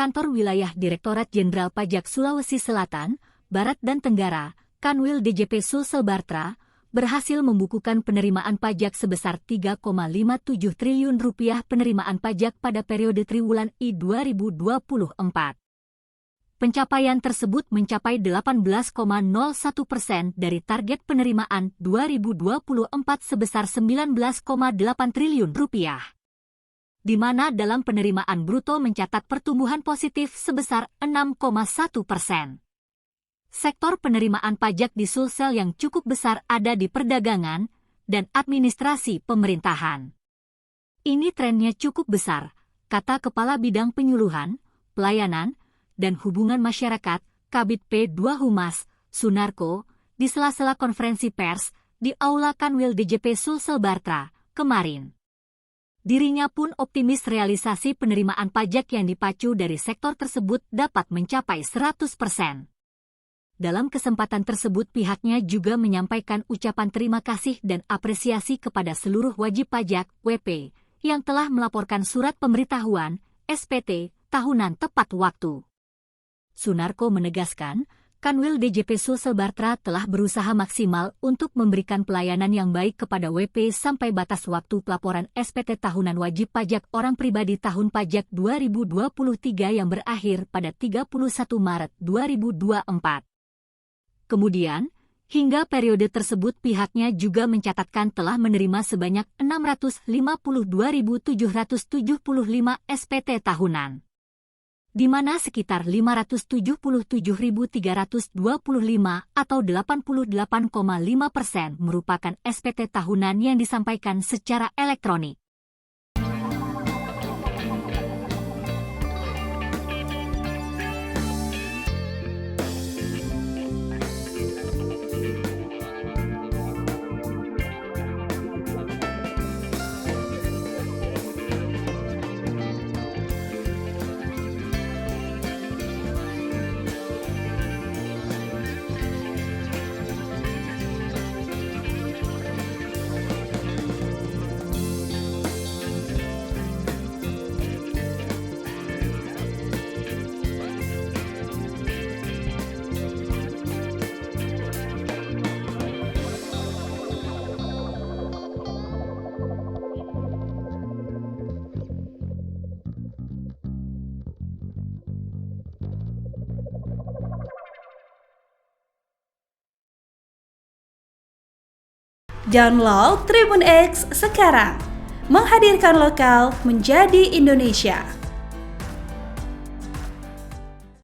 Kantor Wilayah Direktorat Jenderal Pajak Sulawesi Selatan, Barat dan Tenggara, Kanwil DJP Sulsel Bartra, berhasil membukukan penerimaan pajak sebesar Rp3,57 triliun penerimaan pajak pada periode triwulan I 2024. Pencapaian tersebut mencapai 18,01% dari target penerimaan 2024 sebesar Rp19,8 triliun, di mana dalam penerimaan bruto mencatat pertumbuhan positif sebesar 6,1%. Sektor penerimaan pajak di Sulsel yang cukup besar ada di perdagangan dan administrasi pemerintahan. Ini trennya cukup besar, kata Kepala Bidang Penyuluhan, Pelayanan, dan Hubungan Masyarakat, Kabid P2 Humas, Sunarko, di sela-sela konferensi pers di Aula Kanwil DJP Sulsel Bartra, kemarin. Dirinya pun optimis realisasi penerimaan pajak yang dipacu dari sektor tersebut dapat mencapai 100%. Dalam kesempatan tersebut pihaknya juga menyampaikan ucapan terima kasih dan apresiasi kepada seluruh wajib pajak (WP) yang telah melaporkan surat pemberitahuan (SPT) tahunan tepat waktu. Sunarko menegaskan, Kanwil DJP Sulsel Bartra telah berusaha maksimal untuk memberikan pelayanan yang baik kepada WP sampai batas waktu pelaporan SPT tahunan wajib pajak orang pribadi tahun pajak 2023 yang berakhir pada 31 Maret 2024. Kemudian, hingga periode tersebut pihaknya juga mencatatkan telah menerima sebanyak 652.775 SPT tahunan, di mana sekitar 577.325 atau 88,5% merupakan SPT tahunan yang disampaikan secara elektronik. Download Tribun X sekarang, menghadirkan lokal menjadi Indonesia.